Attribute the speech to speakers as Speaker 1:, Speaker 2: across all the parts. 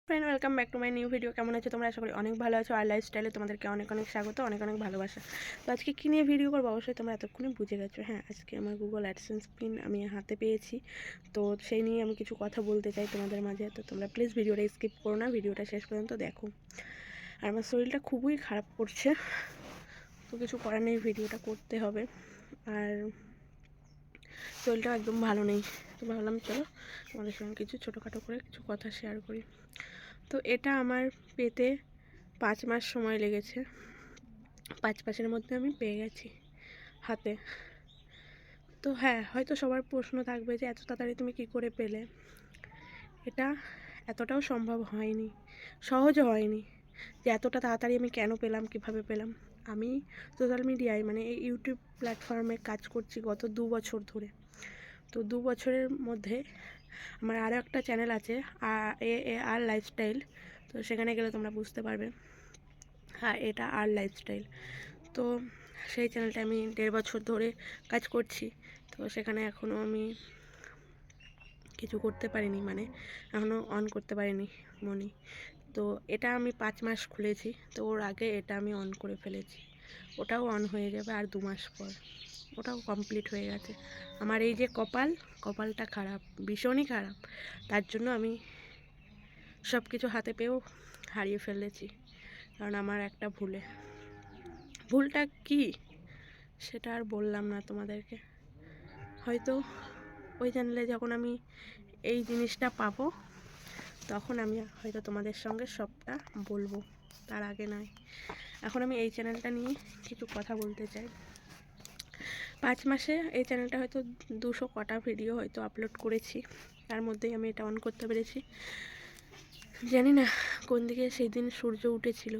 Speaker 1: Friend, welcome back to my new video. কেমন আছো তোমরা? আশা করি অনেক ভালো আছো। আর লাইফস্টাইলে তোমাদেরকে অনেক অনেক স্বাগত, অনেক অনেক ভালোবাসা। তো আজকে কী নিয়ে ভিডিও করবো অবশ্যই তোমরা এতক্ষণে বুঝে গেছো। হ্যাঁ, আজকে আমার গুগল অ্যাডসেন্স পিন আমি হাতে পেয়েছি, তো সেই নিয়ে আমি কিছু কথা বলতে চাই তোমাদের মাঝে। তো তোমরা প্লিজ ভিডিওটা স্কিপ করো না, ভিডিওটা শেষ পর্যন্ত দেখো। আর আমার শরীরটা খুবই খারাপ করছে, তো কিছু করার নেই, ভিডিওটা করতে হবে। আর শরীরটাও একদম ভালো নেই, তো ভাবলাম চলো তোমাদের সঙ্গে কিছু ছোটোখাটো করে কিছু কথা শেয়ার করি। তো এটা আমার পেতে 5 মাস সময় লেগেছে। 5 মাসের মধ্যে আমি পেয়ে গেছি হাতে। তো হ্যাঁ, হয়তো সবার প্রশ্ন থাকবে যে এত তাড়াতাড়ি তুমি কী করে পেলে। এটা এতটাও সম্ভব হয়নি, সহজও হয়নি যে এতটা তাড়াতাড়ি আমি কেন পেলাম, কিভাবে পেলাম। আমি সোশ্যাল মিডিয়ায় মানে এই ইউটিউব প্ল্যাটফর্মে কাজ করছি গত 2 বছর ধরে। তো 2 বছরের মধ্যে আমার আরও একটা চ্যানেল আছে, আর লাইফস্টাইল। তো সেখানে গেলে তোমরা বুঝতে পারবে। হ্যাঁ, এটা আর লাইফস্টাইল। তো সেই চ্যানেলটা আমি 1.5 বছর ধরে কাজ করছি। তো সেখানে এখনও আমি কিছু করতে পারিনি, মানে এখনও অন করতে পারিনি মনি। তো এটা আমি 5 মাস খুলেছি, তো ওর আগে এটা আমি অন করে ফেলেছি। ওটাও অন হয়ে যাবে আর 2 মাস পর, ওটাও কমপ্লিট হয়ে গেছে। আমার এই যে কপালটা খারাপ, ভীষণই খারাপ। তার জন্য আমি সব কিছু হাতে পেয়েও হারিয়ে ফেলেছি, কারণ আমার একটা ভুলটা কি সেটা আর বললাম না তোমাদেরকে। হয়তো ওই চ্যানেলে যখন আমি এই জিনিসটা পাবো তখন আমি হয়তো তোমাদের সঙ্গে সবটা বলবো, তার আগে নয়। এখন আমি এই চ্যানেলটা নিয়ে কিছু কথা বলতে চাই। 5 মাসে এই চ্যানেলটা হয়তো 200 কটা ভিডিও হয়তো আপলোড করেছি, তার মধ্যেই আমি এটা অন করতে পেরেছি। জানি না কোন দিকে সেই দিন সূর্য উঠেছিল,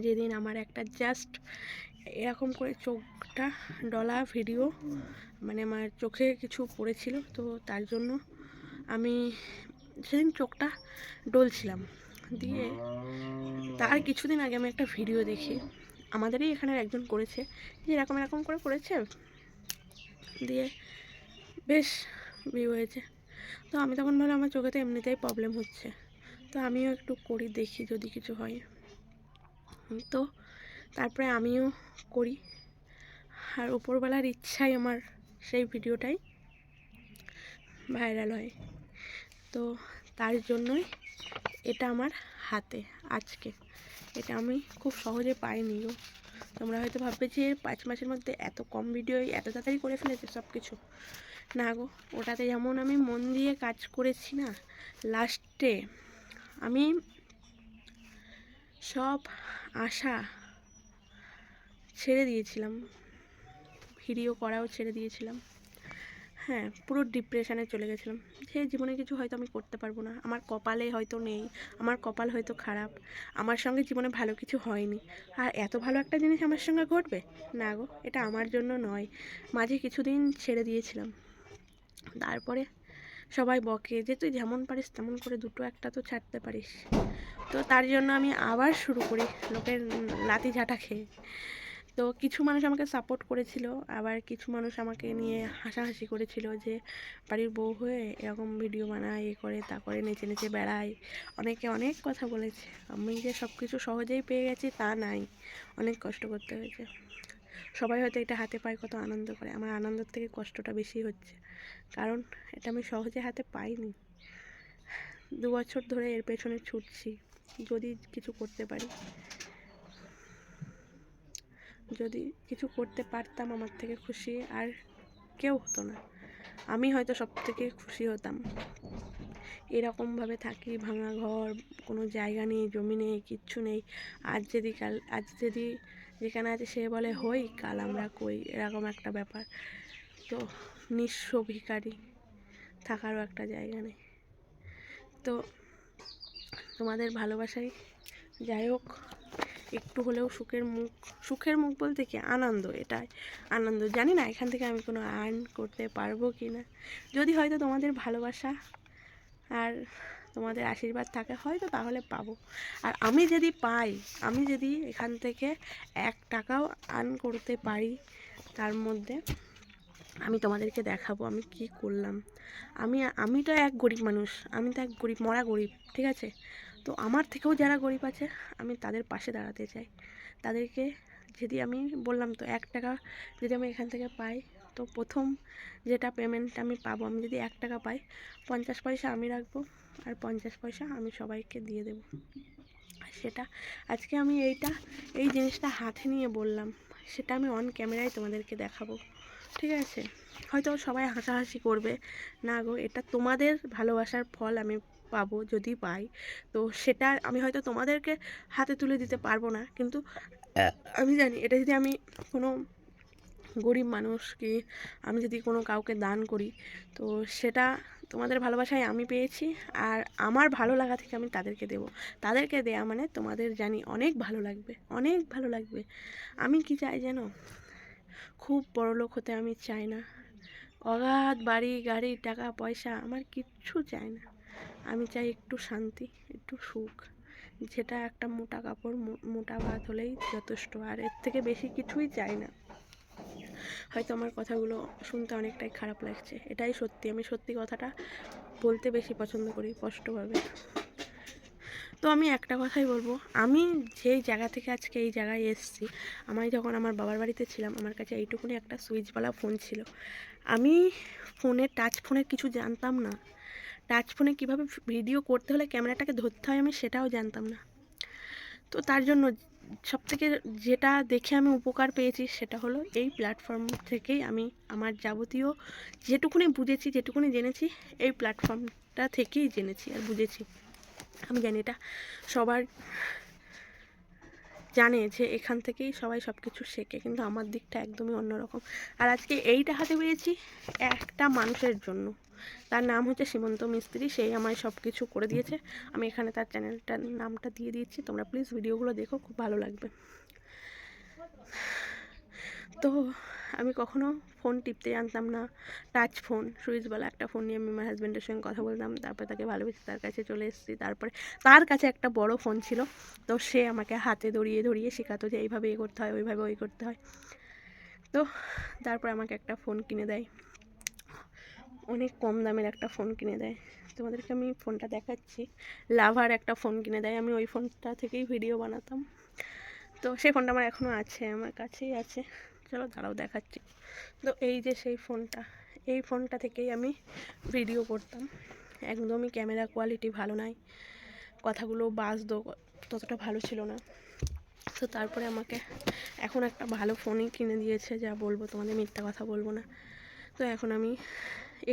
Speaker 1: যেদিন আমার একটা জাস্ট এরকম করে চোখটা ডলা ভিডিও, মানে আমার চোখে কিছু পড়েছিল, তো তার জন্য আমি সেদিন চোখটা ডলছিলাম। দিয়ে তার কিছুদিন আগে আমি একটা ভিডিও দেখি, আমাদেরই এখানের একজন করেছে, যে এরকম করে করেছে, দিয়ে বেশ ভিউ হয়েছে। তো আমি তখন ভাবলাম আমার চোখেতে এমনিতেই প্রবলেম হচ্ছে, তো আমিও একটু করি, দেখি যদি কিছু হয়। তো তারপরে আমিও করি, আর উপরবেলার ইচ্ছাই আমার সেই ভিডিওটাই ভাইরাল হয়। তো তার জন্যই এটা আমার হাতে আজকে। এটা আমি খুব সহজে পাইনি গো। তোমরা হয়তো ভাববে যে 5 মাসের মধ্যে এত কম ভিডিও এত তাড়াতাড়ি করে ফেলেছে সব কিছু। না গো, ওটাতে যেমন আমি মন দিয়ে কাজ করেছি না, লাস্টে আমি সব আশা ছেড়ে দিয়েছিলাম, ভিডিও করাও ছেড়ে দিয়েছিলাম। হ্যাঁ, পুরো ডিপ্রেশানে চলে গেছিলাম যে জীবনে কিছু হয়তো আমি করতে পারবো না, আমার কপালে হয়তো নেই, আমার কপাল হয়তো খারাপ, আমার সঙ্গে জীবনে ভালো কিছু হয়নি। আর এত ভালো একটা জিনিস আমার সঙ্গে ঘটবে না গো, এটা আমার জন্য নয়। মাঝে কিছুদিন ছেড়ে দিয়েছিলাম, তারপরে সবাই বকে যে তুই যেমন পারিস তেমন করে দুটো একটা তো ছাড়তে পারিস। তো তার জন্য আমি আবার শুরু করি লোকের লাথি ঝাঁটা খেয়ে। তো কিছু মানুষ আমাকে সাপোর্ট করেছিল, আবার কিছু মানুষ আমাকে নিয়ে হাসাহাসি করেছিল যে বাড়ির বউ হয়ে এরকম ভিডিও বানায়, এ করে তা করে, নেচে নেচে বেড়ায়। অনেকে অনেক কথা বলেছে। আমি যে সব কিছু সহজেই পেয়ে গেছি তা নাই, অনেক কষ্ট করতে হয়েছে। সবাই হয়তো এটা হাতে পায় কত আনন্দ করে, আমার আনন্দের থেকে কষ্টটা বেশি হচ্ছে, কারণ এটা আমি সহজে হাতে পাইনি। 2 বছর ধরে এর পেছনে ছুটছি, যদি কিছু করতে পারি, যদি কিছু করতে পারতাম আমার থেকে খুশি আর কেউ হতো না, আমি হয়তো সব থেকে খুশি হতাম। এরকমভাবে থাকি, ভাঙা ঘর, কোনো জায়গা নেই, জমি নেই, কিচ্ছু নেই। আজ যদি যেখানে আছে সে বলে হই, কাল আমরা কই, এরকম একটা ব্যাপার। তো নিঃস্ব ভিখারি, থাকারও একটা জায়গা নেই। তো তোমাদের ভালোবাসাই যাই হোক একটু হলেও সুখের মুখ বলতে কি আনন্দ, এটাই আনন্দ। জানি না এখান থেকে আমি কোনো আর্ন করতে পারবো কি না, যদি হয়তো তোমাদের ভালোবাসা আর তোমাদের আশীর্বাদ থাকে হয়তো তাহলে পাবো। আর আমি যদি পাই, আমি যদি এখান থেকে 1 টাকাও আর্ন করতে পারি, তার মধ্যে আমি তোমাদেরকে দেখাবো আমি কি করলাম। আমি তো এক গরিব মানুষ, আমি তো এক গরিব, মরা গরিব, ঠিক আছে? তো আমার থেকেও যারা গরিব আছে আমি তাদের পাশে দাঁড়াতে চাই। তাদেরকে যদি আমি বললাম তো 1 টাকা যদি আমি এখান থেকে পাই, তো প্রথম যেটা পেমেন্ট আমি পাবো, আমি যদি 1 টাকা পাই, 50 পয়সা আমি রাখবো আর 50 পয়সা আমি সবাইকে দিয়ে দেবো। সেটা আজকে আমি এই জিনিসটা হাতে নিয়ে বললাম, সেটা আমি অন ক্যামেরায় তোমাদেরকে দেখাবো, ঠিক আছে? হয়তো সবাই হাসাহাসি করবে, না গো এটা তোমাদের ভালোবাসার ফল আমি পাবো যদি পাই। তো সেটা আমি হয়তো তোমাদেরকে হাতে তুলে দিতে পারবো না, কিন্তু আমি জানি এটা যদি আমি কোনো গরিব মানুষকে, আমি যদি কোনো কাউকে দান করি, তো সেটা তোমাদের ভালোবাসায় আমি পেয়েছি, আর আমার ভালো লাগা থেকে আমি তাদেরকে দেবো। তাদেরকে দেয়া মানে তোমাদের জানি অনেক ভালো লাগবে, অনেক ভালো লাগবে। আমি কি চাই জানো? খুব বড়লোক হতে আমি চাই না, অগাধ বাড়ি গাড়ি টাকা পয়সা আমার কিচ্ছু চাই না। আমি চাই একটু শান্তি, একটু সুখ, যেটা একটা মোটা কাপড় মোটা ভাত হলেই যথেষ্ট, আর এর থেকে বেশি কিছুই চাই না। হয়তো আমার কথাগুলো শুনতে অনেকটাই খারাপ লাগছে, এটাই সত্যি, আমি সত্যি কথাটা বলতে বেশি পছন্দ করি স্পষ্টভাবে। তো আমি একটা কথাই বলবো, আমি যেই জায়গা থেকে আজকে এই জায়গায় এসেছি, আমি যখন আমার বাবার বাড়িতে ছিলাম আমার কাছে এইটুকুনি একটা সুইচওয়ালা ফোন ছিল। আমি টাচ ফোনের কিছু জানতাম না, টাচ ফোনে কীভাবে ভিডিও করতে হলে ক্যামেরাটাকে ধরতে হয় আমি সেটাও জানতাম না। তো তার জন্য সবথেকে যেটা দেখে আমি উপকার পেয়েছি সেটা হলো এই প্ল্যাটফর্ম থেকেই আমি আমার যাবতীয় যেটুকুনি বুঝেছি, যেটুকুনি জেনেছি, এই প্ল্যাটফর্মটা থেকেই জেনেছি আর বুঝেছি। আমি জানি এটা সবার জানে যে এখান থেকেই সবাই সব কিছু শেখে, কিন্তু আমার দিকটা একদমই অন্যরকম। আর আজকে এইটা হাতে পেয়েছি একটা মানুষের জন্য, তার নাম হচ্ছে সীমন্ত মিস্ত্রি, সেই আমায় সব কিছু করে দিয়েছে। আমি এখানে তার চ্যানেলটার নামটা দিয়ে দিচ্ছি, তোমরা প্লিজ ভিডিওগুলো দেখো, খুব ভালো লাগবে। তো আমি কখনো ফোন টিপতে জানতাম না, টাচ ফোন সুইচওয়ালা একটা ফোন নিয়ে আমি আমার হাজব্যান্ডের সঙ্গে কথা বলতাম, তারপরে তাকে ভালোবেসে তার কাছে চলে এসেছি। তারপরে তার কাছে একটা বড় ফোন ছিল, তো সে আমাকে হাতে ধরিয়ে ধরিয়ে শেখাতো যে এইভাবে এ করতে হয়, ওইভাবে ওই করতে হয়। তো তারপর আমাকে একটা ফোন কিনে দেয়, অনেক কম দামের একটা ফোন কিনে দেয়। তোমাদেরকে আমি ফোনটা দেখাচ্ছি, লাভার একটা ফোন কিনে দেয়। আমি ওই ফোনটা থেকেই ভিডিও বানাতাম, তো সেই ফোনটা আমার এখনও আছে, আমার কাছেই আছে। চলো দাঁড়াও দেখাচ্ছি। তো এই যে সেই ফোনটা, এই ফোনটা থেকেই আমি ভিডিও করতাম। একদমই ক্যামেরা কোয়ালিটি ভালো নয়, কথাগুলো বাজতো ততটা ভালো ছিল না। তো তারপরে আমাকে এখন একটা ভালো ফোনই কিনে দিয়েছে, যা বলবো তোমাদের মিথ্যা কথা বলবো না। তো এখন আমি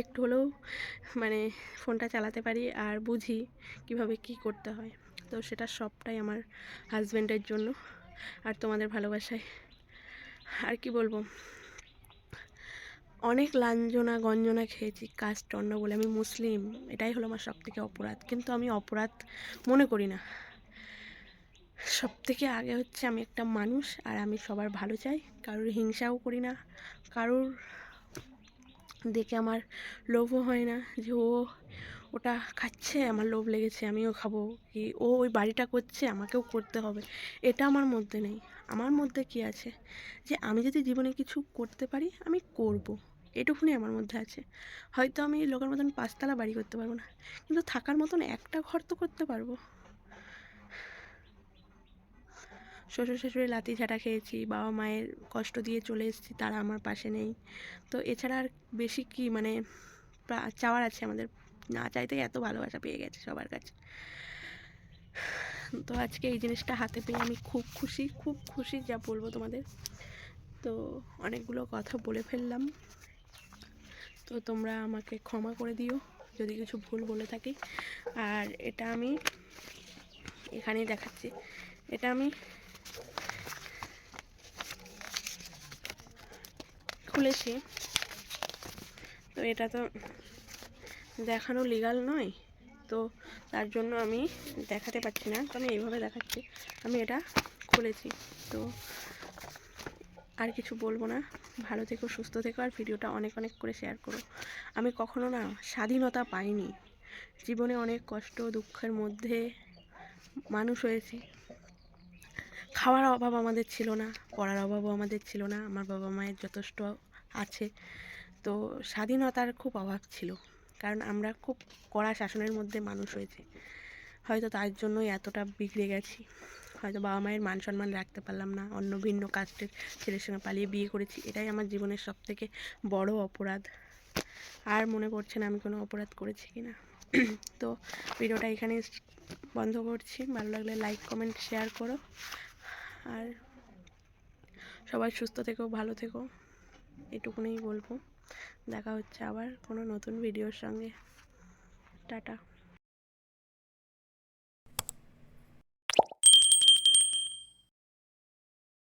Speaker 1: একটু হলেও মানে ফোনটা চালাতে পারি আর বুঝি কিভাবে কি করতে হয়। তো সেটা সবটাই আমার হাজব্যান্ডের জন্য আর তোমাদের ভালোবাসায়। আর কি বলবো, অনেক লাঞ্ছনা গঞ্জনা খেয়েছি কাস্ট অন্য বলে, আমি মুসলিম, এটাই হলো আমার সবথেকে অপরাধ, কিন্তু আমি অপরাধ মনে করি না। সবথেকে আগে হচ্ছে আমি একটা মানুষ, আর আমি সবার ভালো চাই, কারোর হিংসাও করি না, কারোর দেখে আমার লোভও হয় না যে ওটা খাচ্ছে আমার লোভ লেগেছে আমিও খাবো, কি ওই বাড়িটা করছে আমাকেও করতে হবে, এটা আমার মধ্যে নেই। আমার মধ্যে কি আছে, যে আমি যদি জীবনে কিছু করতে পারি আমি করব, এটুকুনি আমার মধ্যে আছে। হয়তো আমি লোকের মতন 5 তলা বাড়ি করতে পারবো না, কিন্তু থাকার মতন একটা ঘর তো করতে পারবো। শ্বশুর শাশুড়ি লাথি ঝাঁটা খেয়েছি, বাবা মায়ের কষ্ট দিয়ে চলে এসেছি, তারা আমার পাশে নেই। তো এছাড়া আর বেশি কি মানে চাওয়ার আছে আমাদের? না চাইতেই এত ভালোবাসা পেয়ে গেছে সবার কাছে। তো আজকে এই জিনিসটা হাতে পেয়ে আমি খুব খুশি, খুব খুশি, যা বলবো তোমাদের। তো অনেকগুলো কথা বলে ফেললাম, তো তোমরা আমাকে ক্ষমা করে দিও যদি কিছু ভুল বলে থাকি। আর এটা আমি এখানেই দেখাচ্ছি, এটা আমি খুলেছি, তো এটা তো দেখানো লিগাল নয়, তো তার জন্য আমি দেখাতে পারছি না, তো আমি এইভাবে দেখাচ্ছি। আমি এটা খুলেছি, তো আর কিছু বলবো না। ভালো থেকো, সুস্থ থেকো, আর ভিডিওটা অনেক অনেক করে শেয়ার করো। আমি কখনো না স্বাধীনতা পাইনি, জীবনে অনেক কষ্ট দুঃখের মধ্যে মানুষ হয়েছি। খাওয়ার অভাব আমাদের ছিল না, পড়ার অভাবও আমাদের ছিল না, আমার বাবা মায়ের যথেষ্ট আছে। তো স্বাধীনতার খুব অভাব ছিল, কারণ আমরা খুব কড়া শাসনের মধ্যে মানুষ হয়েছি। হয়তো তার জন্যই এতটা বিগড়ে গেছি। হয়তো বাবা মায়ের মান সম্মান রাখতে পারলাম না, অন্য ভিন্ন কাস্টের ছেলের সঙ্গে পালিয়ে বিয়ে করেছি, এটাই আমার জীবনের সবথেকে বড় অপরাধ। আর মনে পড়ছে না আমি কোনো অপরাধ করেছি কি না। তো ভিডিওটা এখানেই বন্ধ করছি। ভালো লাগলে লাইক কমেন্ট শেয়ার করো, আর সবাই সুস্থ থেকো, ভালো থেকো, এটুকুনই বলবো। দেখা হচ্ছে আবার কোনো নতুন ভিডিওর সঙ্গে। টাটা।